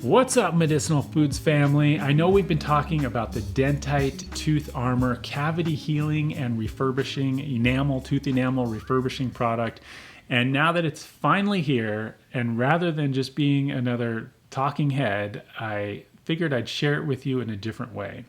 What's up, Medicinal Foods family? I know we've been talking about the Dentite Tooth Armor cavity healing and refurbishing tooth enamel refurbishing product. And now that it's finally here, and rather than just being another talking head, I figured I'd share it with you in a different way.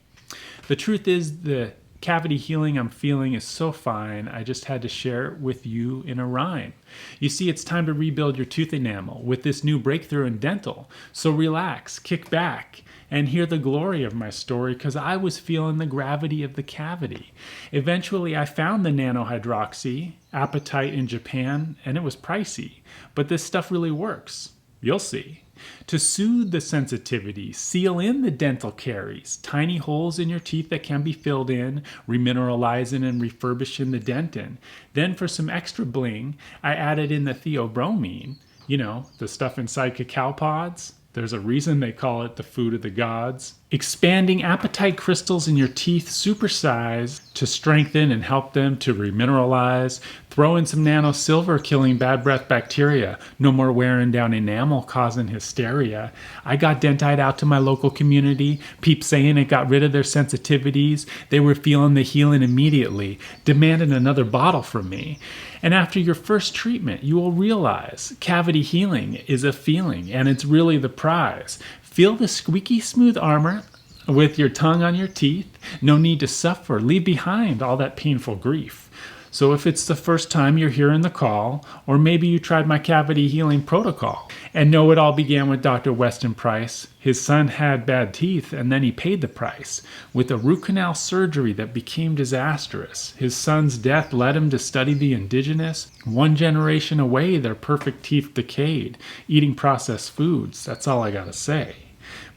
The truth is, the cavity healing I'm feeling is so fine, I just had to share it with you in a rhyme. You see, it's time to rebuild your tooth enamel with this new breakthrough in dental. So relax, kick back, and hear the glory of my story, because I was feeling the gravity of the cavity. Eventually, I found the nanoHydroxyapatite in Japan, and it was pricey. But this stuff really works. You'll see. To soothe the sensitivity, seal in the dental caries, tiny holes in your teeth that can be filled in, remineralizing and refurbishing the dentin. Then for some extra bling, I added in the theobromine, the stuff inside cacao pods. There's a reason they call it the food of the gods. Expanding apatite crystals in your teeth supersize to strengthen and help them to remineralize. Throw in some nanoSilver killing bad breath bacteria. No more wearing down enamel causing hysteria. I got Dentite out to my local community. Peeps saying it got rid of their sensitivities. They were feeling the healing immediately, demanding another bottle from me. And after your first treatment, you will realize cavity healing is a feeling, and it's really the prize. Feel the squeaky smooth armor with your tongue on your teeth. No need to suffer. Leave behind all that painful grief. So if it's the first time you're hearing the call, or maybe you tried my cavity healing protocol and know it all began with Dr. Weston Price. His son had bad teeth, and then he paid the price with a root canal surgery that became disastrous. His son's death led him to study the indigenous. One generation away, their perfect teeth decayed, eating processed foods. That's all I gotta say.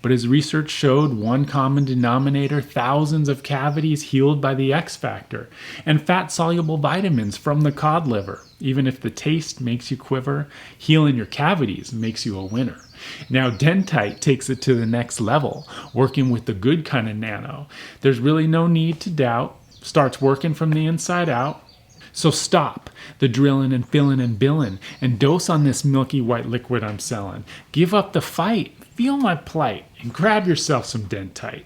But his research showed one common denominator: thousands of cavities healed by the X factor, and fat-soluble vitamins from the cod liver. Even if the taste makes you quiver, healing your cavities makes you a winner. Now Dentite takes it to the next level, working with the good kind of nano. There's really no need to doubt. Starts working from the inside out. So stop the drilling and filling and billing, and dose on this milky white liquid I'm selling. Give up the fight. Feel my plight and grab yourself some Dentite.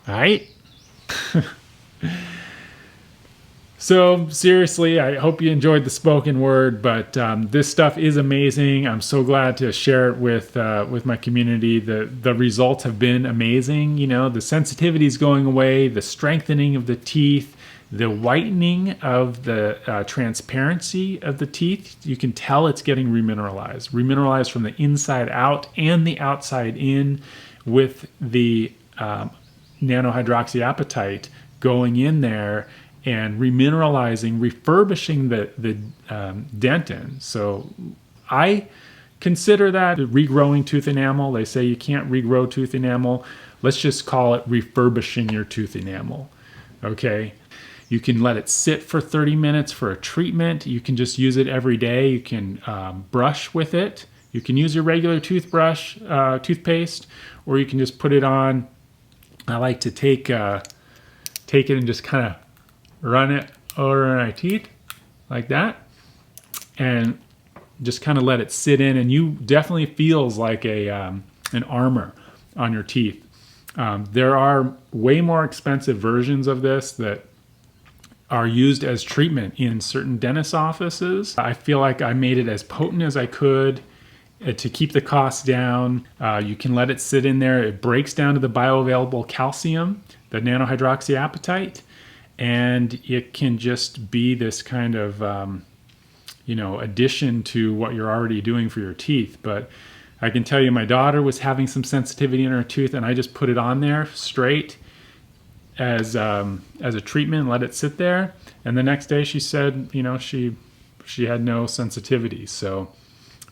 All right? So seriously, I hope you enjoyed the spoken word, but this stuff is amazing. I'm so glad to share it with my community. The results have been amazing. The sensitivity is going away, the strengthening of the teeth, the whitening of the transparency of the teeth. You can tell it's getting remineralized from the inside out and the outside in, with the nanoHydroxyapatite going in there and remineralizing, refurbishing the dentin. So I consider that regrowing tooth enamel. They say you can't regrow tooth enamel. Let's just call it refurbishing your tooth enamel. Okay? You can let it sit for 30 minutes for a treatment. You can just use it every day. You can brush with it. You can use your regular toothbrush, toothpaste, or you can just put it on. I like to take it and just kind of run it over my teeth like that, and just kind of let it sit in. And you definitely feels like an armor on your teeth. There are way more expensive versions of this that are used as treatment in certain dentist offices. I feel like I made it as potent as I could to keep the costs down. You can let it sit in there. It breaks down to the bioavailable calcium, the nanoHydroxyapatite, and it can just be this kind of addition to what you're already doing for your teeth. But I can tell you, my daughter was having some sensitivity in her tooth, and I just put it on there straight as a treatment, let it sit there, and the next day she said, she had no sensitivity. So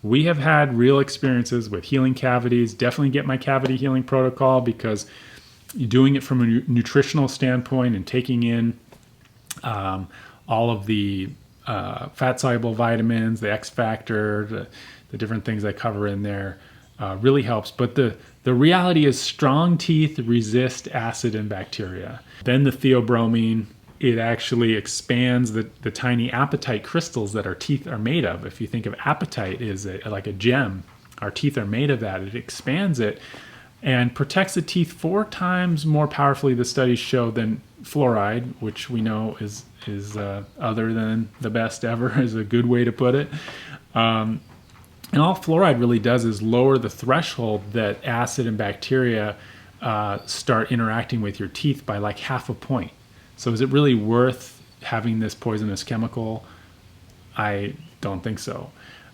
we have had real experiences with healing cavities. Definitely get my cavity healing protocol, because doing it from a nutritional standpoint and taking in all of the fat-soluble vitamins, the X factor, the different things I cover in there really helps. But the reality is, strong teeth resist acid and bacteria. Then the theobromine, it actually expands the tiny apatite crystals that our teeth are made of. If you think of apatite as like a gem, our teeth are made of that. It expands it and protects the teeth 4 times more powerfully, the studies show, than fluoride, which we know is other than the best ever, is a good way to put it. And all fluoride really does is lower the threshold that acid and bacteria start interacting with your teeth by like 0.5 point. So is it really worth having this poisonous chemical? I don't think so.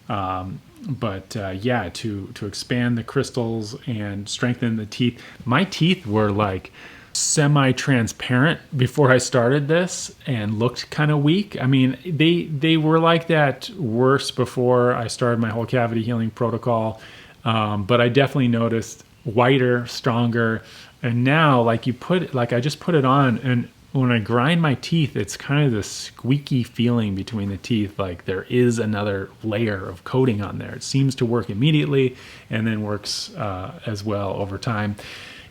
But yeah, to expand the crystals and strengthen the teeth. My teeth were like semi-transparent before I started this and looked kind of weak. I mean, they were like that worse before I started my whole cavity healing protocol. But I definitely noticed whiter, stronger. And now, like I just put it on, and when I grind my teeth, it's kind of this squeaky feeling between the teeth, like there is another layer of coating on there. It seems to work immediately and then works as well over time.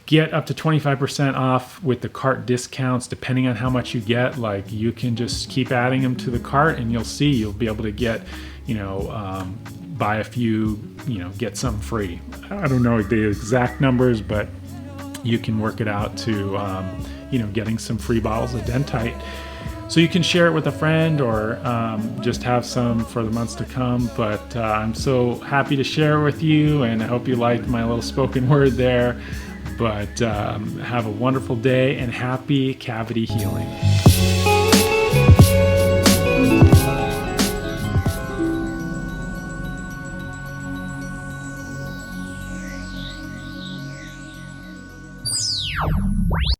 Get up to 25% off with the cart discounts, depending on how much you get. Like, you can just keep adding them to the cart and you'll see you'll be able to get, buy a few, get some free. I don't know the exact numbers, but you can work it out to, getting some free bottles of Dentite. So you can share it with a friend or just have some for the months to come. But I'm so happy to share with you, and I hope you liked my little spoken word there. But have a wonderful day and happy cavity healing.